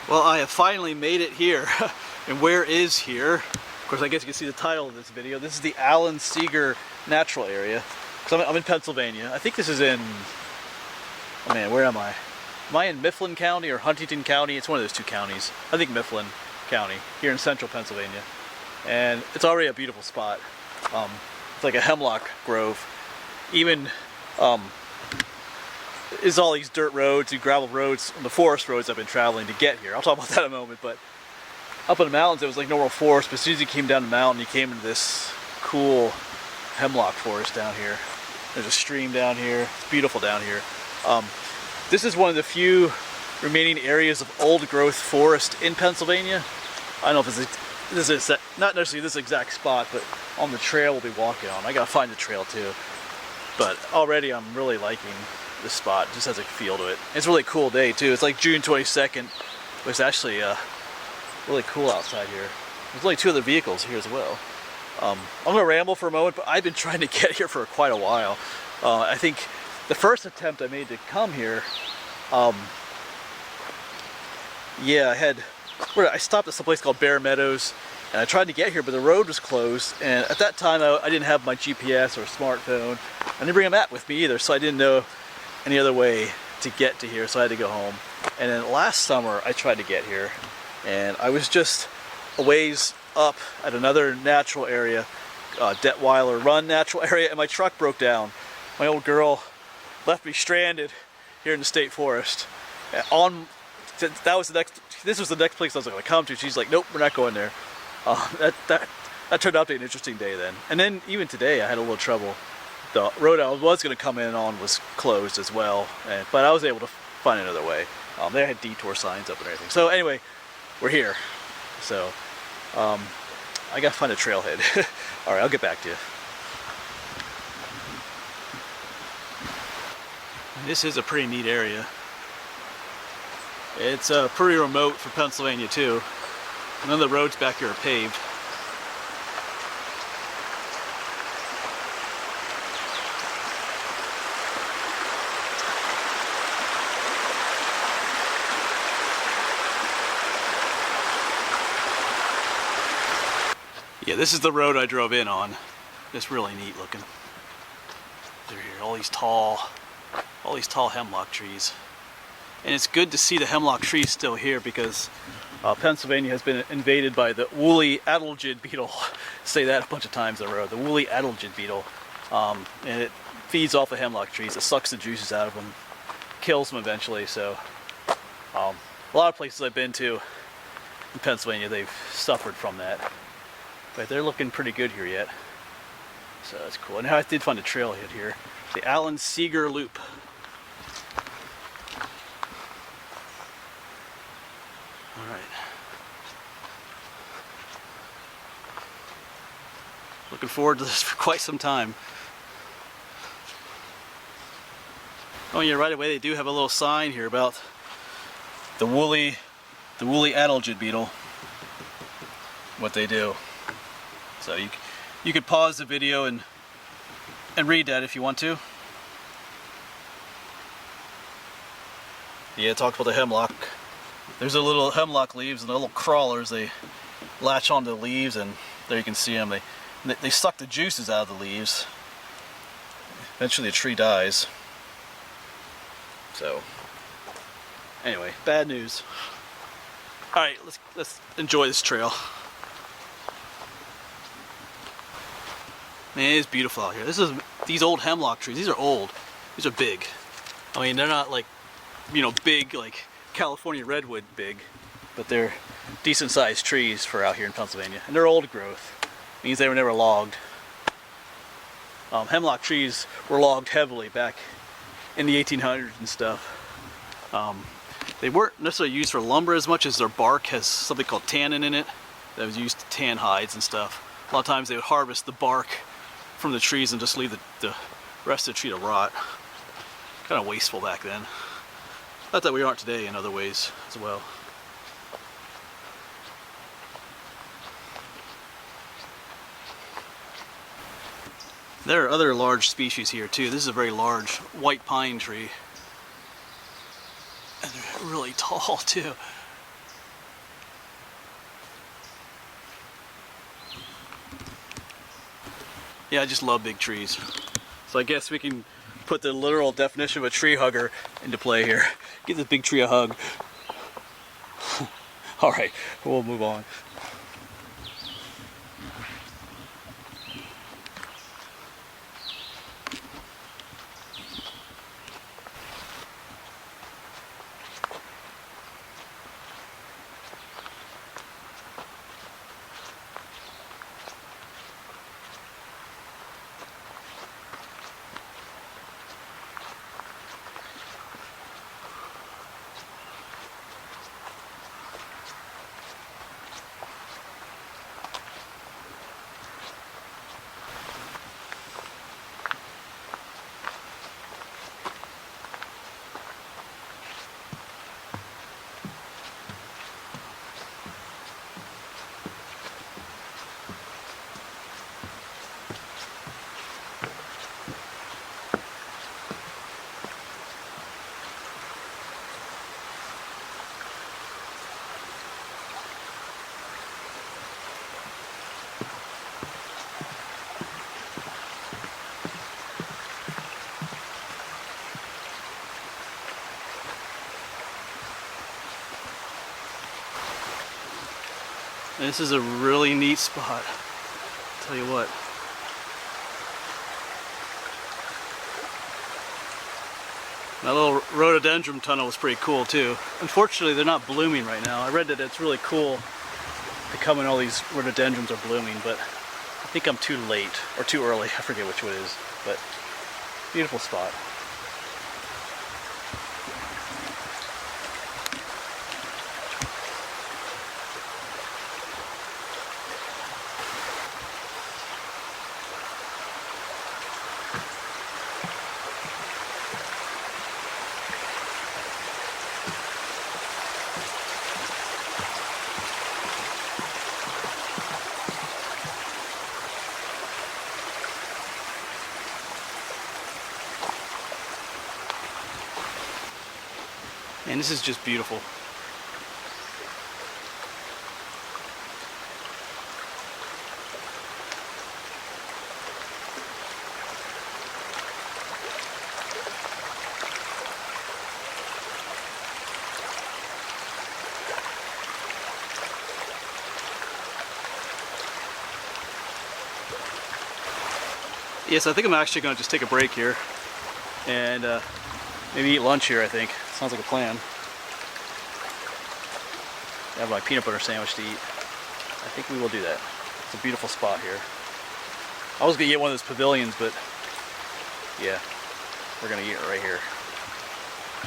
Well, I have finally made it here. And where is here? Of course, I guess you can see the title of this video. This is the Seeger Natural Area. So I'm in Pennsylvania. I think this is in, oh man, where am I? Am I in Mifflin County or Huntington County? It's one of those two counties. I think Mifflin County, here in central Pennsylvania. And it's already a beautiful spot. It's like a hemlock grove. Even is all these dirt roads and gravel roads, the forest roads I've been traveling to get here. I'll talk about that in a moment, but up in the mountains it was like normal forest, but as soon as you came down the mountain you came into this cool hemlock forest down here. There's a stream down here. It's beautiful down here. This is one of the few remaining areas of old growth forest in Pennsylvania. I don't know if this is not necessarily this exact spot, but on the trail we'll be walking on. I gotta find the trail too. But already I'm really liking this spot. It just has a feel to it. It's a really cool day too. It's like June 22nd, but it's actually really cool outside here. There's only two other vehicles here as well. I'm gonna ramble for a moment, but I've been trying to get here for quite a while. I think the first attempt I made to come here, yeah, I stopped at some place called Bear Meadows, and I tried to get here, but the road was closed, and at that time I didn't have my GPS or smartphone. I didn't bring a map with me either, so I didn't know any other way to get to here, so I had to go home. And then last summer I tried to get here, and I was just a ways up at another natural area, Detweiler Run natural area, and my truck broke down. My old girl left me stranded here in the state forest. This was the next place I was going to come to. She's like, nope, we're not going there. That turned out to be an interesting day then. And then even today I had a little trouble. The road I was going to come in on was closed as well, but I was able to find another way. They had detour signs up and everything. So anyway, we're here. So I got to find a trailhead. All right, I'll get back to you. This is a pretty neat area. It's pretty remote for Pennsylvania too. None of the roads back here are paved. Yeah, this is the road I drove in on. It's really neat looking. They're here, all these tall hemlock trees. And it's good to see the hemlock trees still here because Pennsylvania has been invaded by the woolly adelgid beetle. Say that a bunch of times in a row. The woolly adelgid beetle. And it feeds off the hemlock trees. It sucks the juices out of them. Kills them eventually. So a lot of places I've been to in Pennsylvania, they've suffered from that. But they're looking pretty good here yet. So that's cool. And I did find a trailhead here. The Seeger Loop. Alright. Looking forward to this for quite some time. Oh yeah, right away they do have a little sign here about the woolly adelgid beetle. What they do. So you could pause the video and read that if you want to. Yeah, it talks about the hemlock. There's a little hemlock leaves and the little crawlers. They latch onto the leaves, and there you can see them. They suck the juices out of the leaves. Eventually the tree dies. So anyway, bad news. All right, let's enjoy this trail. Man, it is beautiful out here. These old hemlock trees. These are old. These are big. I mean, they're not like, big like California redwood big, but they're decent sized trees for out here in Pennsylvania. And they're old growth. Means they were never logged. Hemlock trees were logged heavily back in the 1800s and stuff. They weren't necessarily used for lumber as much as their bark has something called tannin in it that was used to tan hides and stuff. A lot of times they would harvest the bark from the trees and just leave the rest of the tree to rot. Kind of wasteful back then. Not that we aren't today in other ways as well. There are other large species here too. This is a very large white pine tree. And they're really tall too. Yeah, I just love big trees. So I guess we can put the literal definition of a tree hugger into play here. Give this big tree a hug. All right, we'll move on. And this is a really neat spot. I'll tell you what. That little rhododendron tunnel was pretty cool too. Unfortunately, they're not blooming right now. I read that it's really cool to come when all these rhododendrons are blooming, but I think I'm too late or too early. I forget which one it is, but beautiful spot. And this is just beautiful. Yes, I think I'm actually going to just take a break here and maybe eat lunch here, I think. Sounds like a plan. I have my peanut butter sandwich to eat. I think we will do that. It's a beautiful spot here. I was going to get one of those pavilions, but yeah, we're going to eat it right here.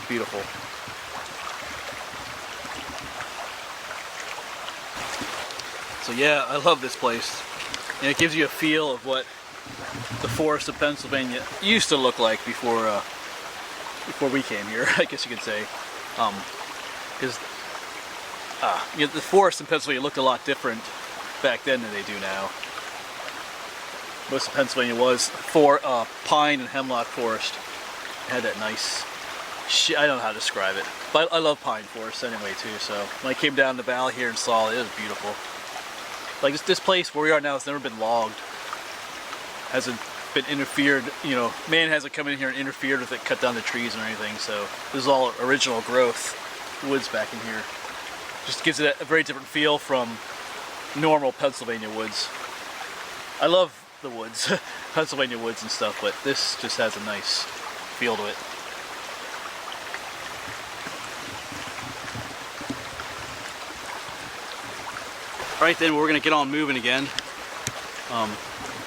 Beautiful. So yeah, I love this place. And it gives you a feel of what the forest of Pennsylvania used to look like before we came here, I guess you could say. Because you know, the forest in Pennsylvania looked a lot different back then than they do now. Most of Pennsylvania was pine and hemlock forest. It had that nice, I don't know how to describe it, but I love pine forests anyway too. So when I came down the valley here and saw it, it was beautiful. Like this place where we are now has never been logged. Hasn't been interfered, you know, man hasn't come in here and interfered with it, cut down the trees or anything, so this is all original growth woods back in here. Just gives it a very different feel from normal Pennsylvania woods. I love the woods, Pennsylvania woods and stuff, but this just has a nice feel to it. Alright then, we're going to get on moving again.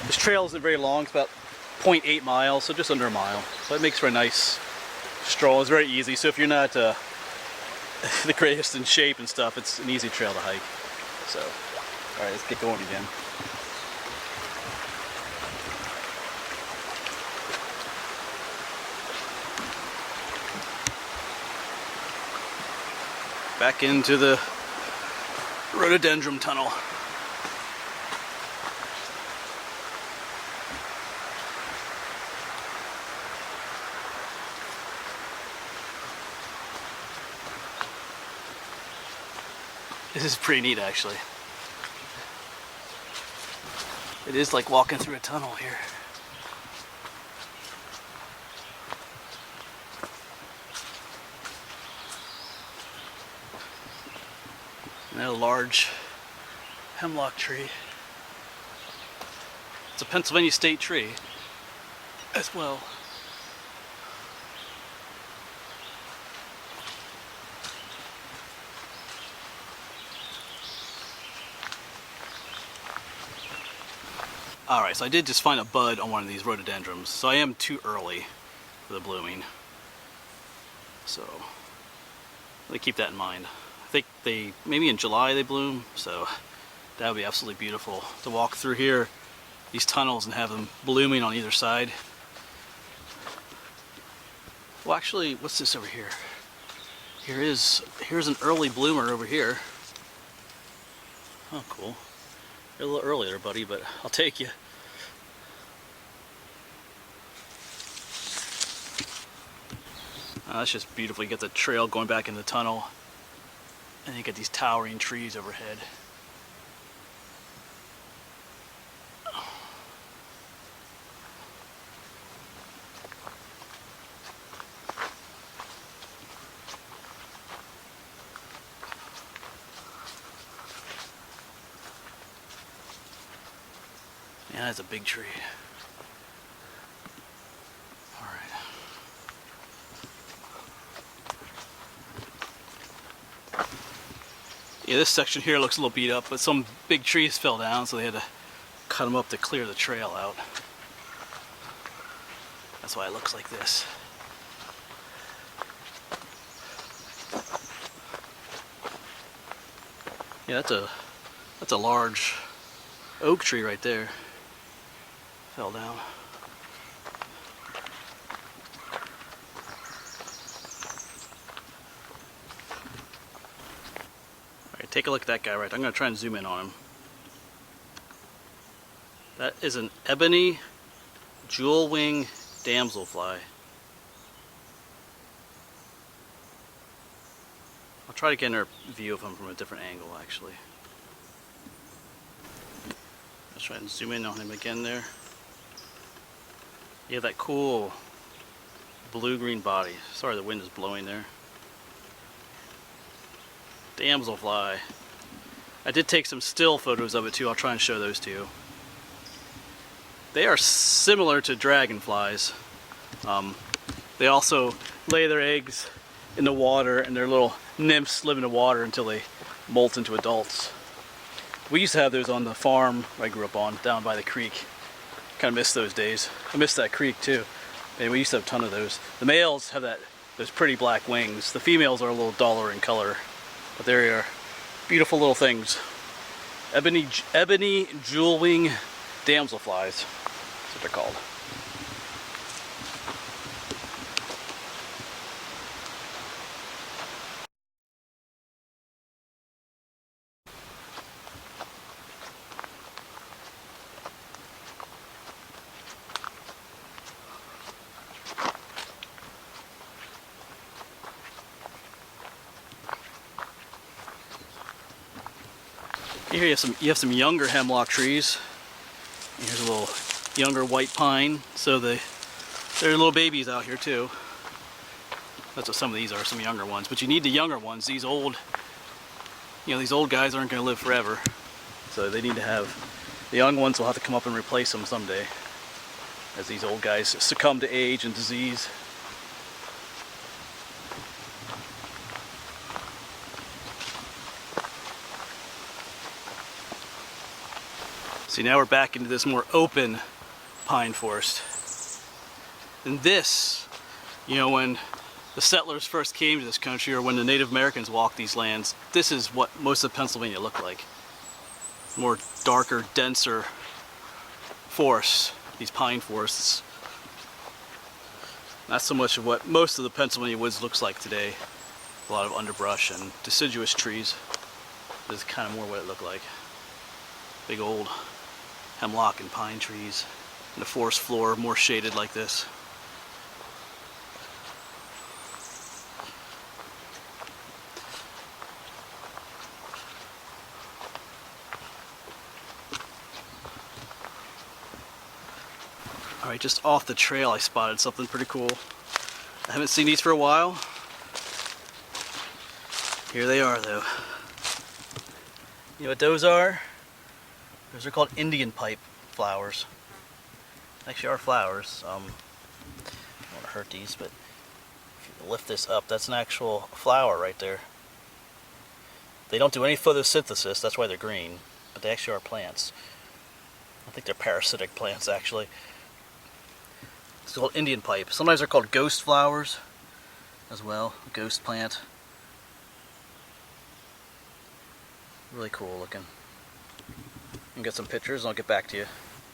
This trail isn't very long, it's about 0.8 miles, so just under a mile. So it makes for a nice stroll. It's very easy, so if you're not the greatest in shape and stuff, it's an easy trail to hike. So, alright, let's get going again. Back into the rhododendron tunnel. This is pretty neat, actually. It is like walking through a tunnel here. And a large hemlock tree. It's a Pennsylvania state tree as well. Alright, so I did just find a bud on one of these rhododendrons, so I am too early for the blooming. So, let me keep that in mind. I think maybe in July they bloom, so that would be absolutely beautiful to walk through here, these tunnels, and have them blooming on either side. Well, actually, what's this over here? Here's an early bloomer over here. Oh, cool. You're a little early there, buddy, but I'll take you. That's just beautiful. You get the trail going back in the tunnel, and you get these towering trees overhead. Yeah, that's a big tree. All right. Yeah, this section here looks a little beat up, but some big trees fell down, so they had to cut them up to clear the trail out. That's why it looks like this. Yeah, that's a large oak tree right there. Fell down. Alright, take a look at that guy right there. I'm going to try and zoom in on him. That is an ebony jewel wing damselfly. I'll try to get a view of him from a different angle, actually. Let's try and zoom in on him again there. You have that cool blue-green body. Sorry, the wind is blowing there. Damselfly. I did take some still photos of it too. I'll try and show those to you. They are similar to dragonflies. They also lay their eggs in the water, and their little nymphs live in the water until they molt into adults. We used to have those on the farm I grew up on, down by the creek. Kind of miss those days. I miss that creek too. And we used to have a ton of those. The males have those pretty black wings. The females are a little duller in color, but they are beautiful little things. Ebony jewel wing damselflies. That's what they're called. Here you have some younger hemlock trees. Here's a little younger white pine. So there are little babies out here too. That's what some of these are, some younger ones. But you need the younger ones. These old guys aren't going to live forever. So they need to have, the young ones will have to come up and replace them someday, as these old guys succumb to age and disease. See, now we're back into this more open pine forest. And this, when the settlers first came to this country, or when the Native Americans walked these lands, this is what most of Pennsylvania looked like. More darker, denser forests, these pine forests. Not so much of what most of the Pennsylvania woods looks like today. A lot of underbrush and deciduous trees. This is kind of more what it looked like. Big old hemlock and pine trees, and the forest floor more shaded like this. Alright, just off the trail I spotted something pretty cool. I haven't seen these for a while. Here they are though. You know what those are? Those are called Indian pipe flowers. Actually are flowers. I don't want to hurt these, but if you lift this up, that's an actual flower right there. They don't do any photosynthesis, that's why they're green, but they actually are plants. I think they're parasitic plants actually. It's called Indian pipe. Sometimes they're called ghost flowers as well, ghost plant. Really cool looking. I'll get some pictures and I'll get back to you.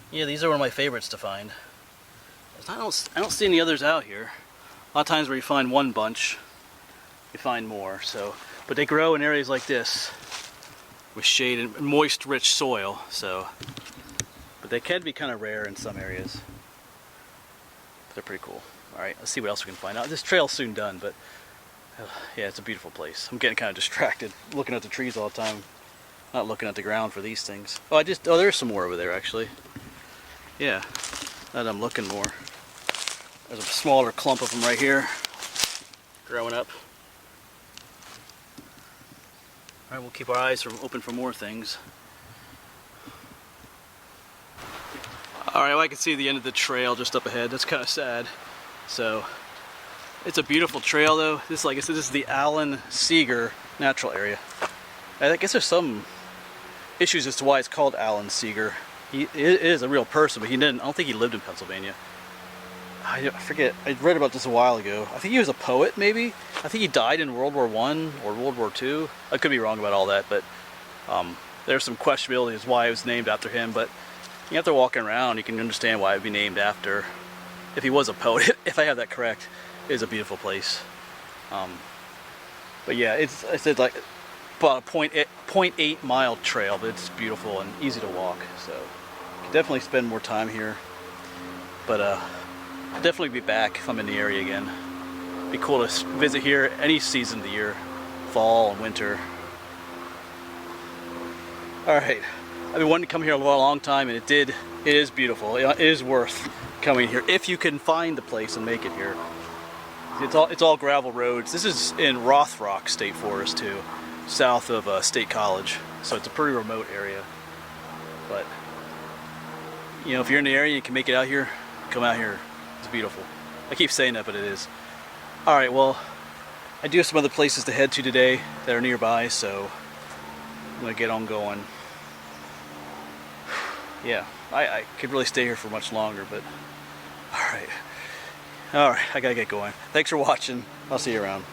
Yeah, these are one of my favorites to find. I don't see any others out here. A lot of times where you find one bunch, you find more. So, but they grow in areas like this with shade and moist, rich soil. So, but they can be kind of rare in some areas. But they're pretty cool. All right, let's see what else we can find out. This trail's soon done, but yeah, it's a beautiful place. I'm getting kind of distracted looking at the trees all the time, not looking at the ground for these things. Oh, there's some more over there actually. Yeah, now that I'm looking more. There's a smaller clump of them right here, growing up. All right, we'll keep our eyes open for more things. All right, well, I can see the end of the trail just up ahead. That's kind of sad. So, it's a beautiful trail though. This, like I said, this is the Seeger natural area. I guess there's some issues as to why it's called Seeger. He is a real person, but I don't think he lived in Pennsylvania. I forget, I read about this a while ago. I think he was a poet, maybe? I think he died in World War I or World War II. I could be wrong about all that, but there's some questionability as why it was named after him, but you have to walk around, you can understand why it would be named after, if he was a poet, if I have that correct. It is a beautiful place. But yeah, it's like about a 0.8 mile trail, but it's beautiful and easy to walk, so you can definitely spend more time here. But I'll definitely be back if I'm in the area again. It'd be cool to visit here any season of the year, fall and winter. Alright, I've been wanting to come here a long time, and it is beautiful. It is worth coming here if you can find the place and make it here. It's all gravel roads. This is in Rothrock State Forest too, south of State College, so it's a pretty remote area. But you know, if you're in the area and you can make it out here, come out here. It's beautiful. I keep saying that, but it is. Alright, well, I do have some other places to head to today that are nearby, so I'm going to get on going. Yeah, I could really stay here for much longer, but alright, I gotta get going. Thanks for watching. I'll see you around.